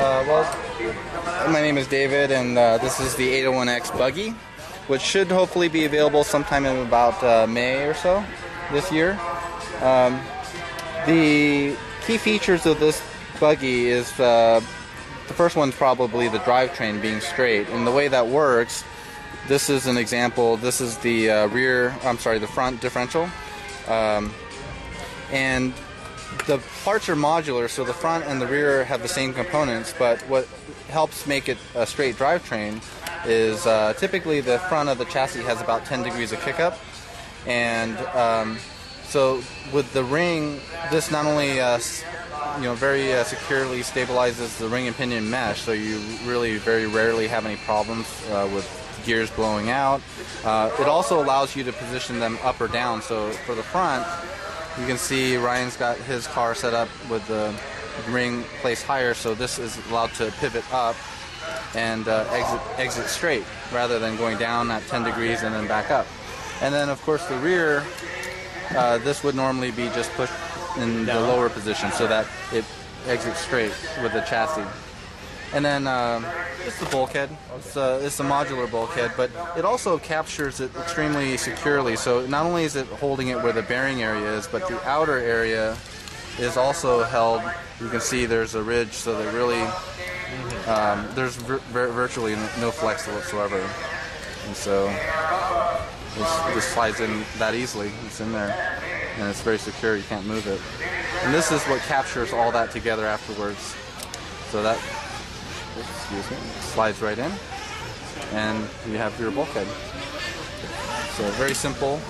My name is David, and this is the 801X Buggy, which should hopefully be available sometime in about May or so this year. The key features of this buggy is the first one's probably the drivetrain being straight, and the way that works. This is an example. This is the the front differential, and the parts are modular, so the front and the rear have the same components, but what helps make it a straight drivetrain is typically the front of the chassis has about 10 degrees of kickup, and so with the ring, this not only very securely stabilizes the ring and pinion mesh, so you really very rarely have any problems with gears blowing out. It also allows you to position them up or down, so for the front, you can see Ryan's got his car set up with the ring placed higher, so this is allowed to pivot up and exit straight rather than going down at 10 degrees and then back up. And then of course the rear, this would normally be just pushed in the lower position so that it exits straight with the chassis. And then it's the bulkhead. It's a modular bulkhead, but it also captures it extremely securely. So not only is it holding it where the bearing area is, but the outer area is also held. You can see there's a ridge, so that really there's virtually no flex whatsoever. And so this slides in that easily. It's in there, and it's very secure. You can't move it. And this is what captures all that together afterwards. So that slides right in, and you have your bulkhead. So very simple,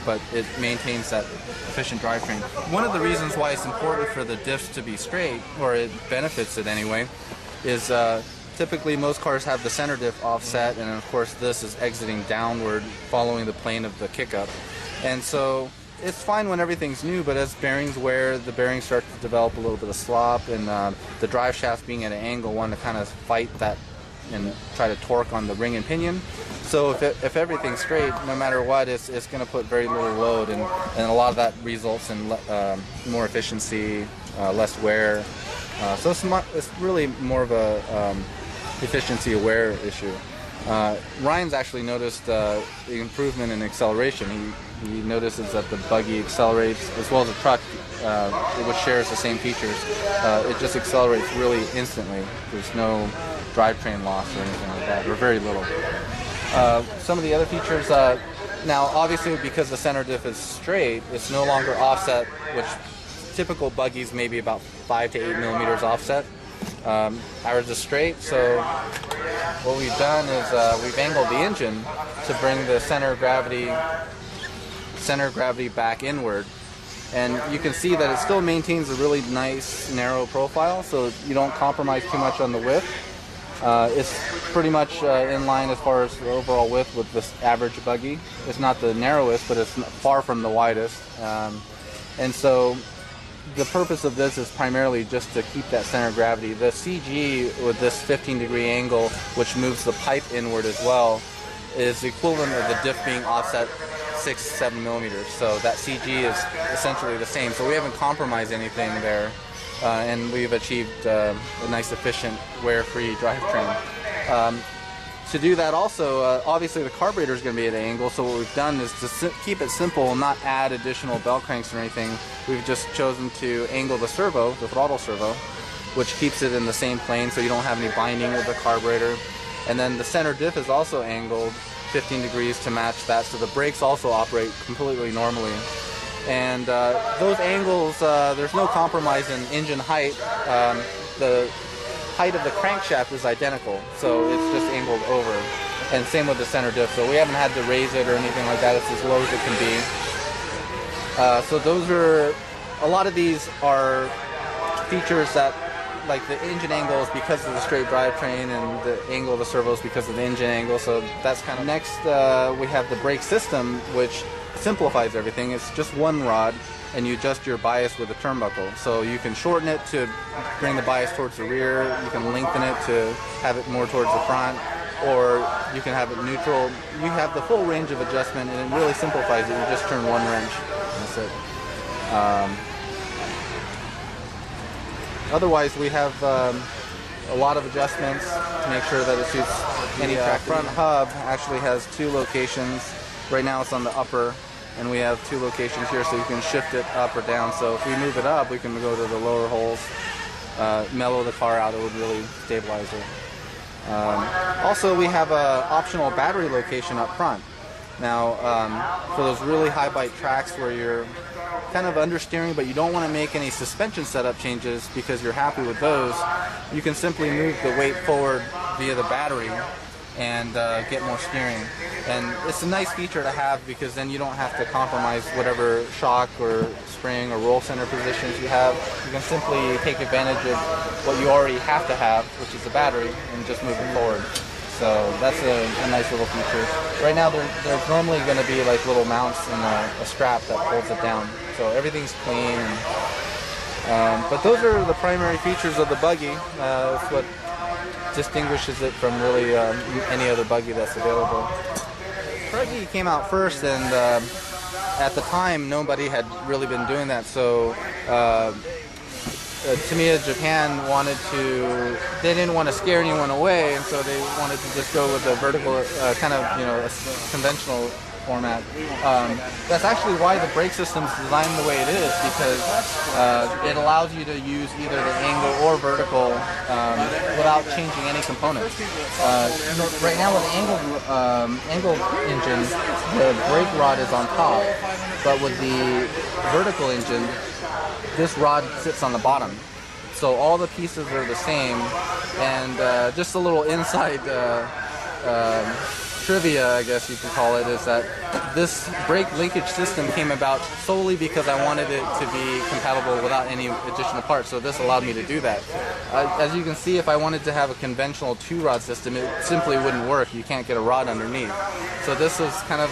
but it maintains that efficient drivetrain. One of the reasons why it's important for the diffs to be straight, or it benefits it anyway, is typically most cars have the center diff offset, and of course this is exiting downward following the plane of the kickup. And so it's fine when everything's new, but as bearings wear, the bearings start to develop a little bit of slop, and the drive shaft being at an angle, want to kind of fight that and try to torque on the ring and pinion. So if everything's straight, no matter what, it's going to put very little load, and a lot of that results in more efficiency, less wear. So it's really more of a efficiency aware issue. Ryan's actually noticed the improvement in acceleration. He notices that the buggy accelerates, as well as the truck, which shares the same features. It just accelerates really instantly. There's no drivetrain loss or anything like that, or very little. Some of the other features, now obviously because the center diff is straight, it's no longer offset, which typical buggies may be about 5 to 8 millimeters offset. Ours is straight, so what we've done is we've angled the engine to bring the center of gravity back inward, and you can see that it still maintains a really nice narrow profile, so you don't compromise too much on the width. It's pretty much in line as far as the overall width with this average buggy. It's not the narrowest, but it's far from the widest, and so the purpose of this is primarily just to keep that center of gravity. The CG with this 15-degree angle, which moves the pipe inward as well, is the equivalent of the diff being offset 6-7 millimeters. So that CG is essentially the same. So we haven't compromised anything there, and we've achieved a nice, efficient, wear-free drivetrain. To do that also, obviously the carburetor is going to be at an angle, so what we've done is to keep it simple and not add additional bell cranks or anything. We've just chosen to angle the servo, the throttle servo, which keeps it in the same plane so you don't have any binding with the carburetor. And then the center diff is also angled 15 degrees to match that, so the brakes also operate completely normally. And those angles, there's no compromise in engine height. The height of the crankshaft is identical, so it's just angled over. And same with the center diff, so we haven't had to raise it or anything like that. It's as low as it can be. So those are, a lot of these are features that, like the engine angle is because of the straight drivetrain, and the angle of the servo is because of the engine angle, so that's kind of next. We have the brake system, which simplifies everything. It's just one rod, and you adjust your bias with a turnbuckle. So you can shorten it to bring the bias towards the rear, you can lengthen it to have it more towards the front, or you can have it neutral. You have the full range of adjustment, and it really simplifies it. You just turn one wrench, and that's it. Otherwise, we have a lot of adjustments to make sure that it suits any track. The front hub actually has 2 locations. Right now it's on the upper, and we have 2 locations here, so you can shift it up or down. So if we move it up, we can go to the lower holes, mellow the car out. It would really stabilize it. Also, we have an optional battery location up front. Now, for those really high bite tracks where you're kind of understeering, but you don't want to make any suspension setup changes because you're happy with those, you can simply move the weight forward via the battery and get more steering. And it's a nice feature to have because then you don't have to compromise whatever shock or spring or roll center positions you have. You can simply take advantage of what you already have to have, which is the battery, and just move it forward. So that's a nice little feature. Right now there's normally going to be like little mounts and a strap that holds it down. So everything's clean. But those are the primary features of the buggy. It's what distinguishes it from really any other buggy that's available. Buggy came out first, and at the time nobody had really been doing that. So Tamiya Japan they didn't want to scare anyone away, and so they wanted to just go with the vertical, kind of, a conventional format. That's actually why the brake system's designed the way it is, because it allows you to use either the angle or vertical without changing any components. Right now with the angle engine, the brake rod is on top, but with the vertical engine, this rod sits on the bottom. So all the pieces are the same, and just a little inside trivia, I guess you could call it, is that this brake linkage system came about solely because I wanted it to be compatible without any additional parts, so this allowed me to do that. As you can see, if I wanted to have a conventional 2-rod system, it simply wouldn't work. You can't get a rod underneath. So this was kind of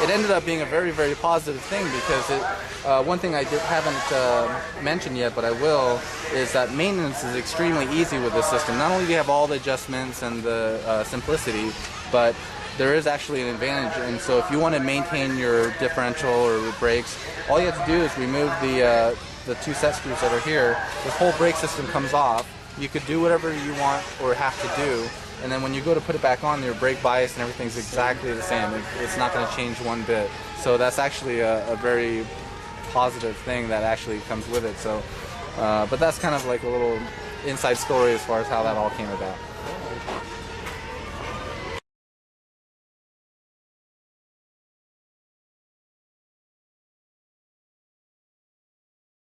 it ended up being a very, very positive thing, because one thing I haven't mentioned yet, but I will, is that maintenance is extremely easy with this system. Not only do you have all the adjustments and the simplicity, but there is actually an advantage. And so if you want to maintain your differential or brakes, all you have to do is remove the 2 set screws that are here. This whole brake system comes off. You could do whatever you want or have to do, and then when you go to put it back on, your brake bias and everything's exactly the same. It's not going to change one bit. So that's actually a very positive thing that actually comes with it. So, but that's kind of like a little inside story as far as how that all came about.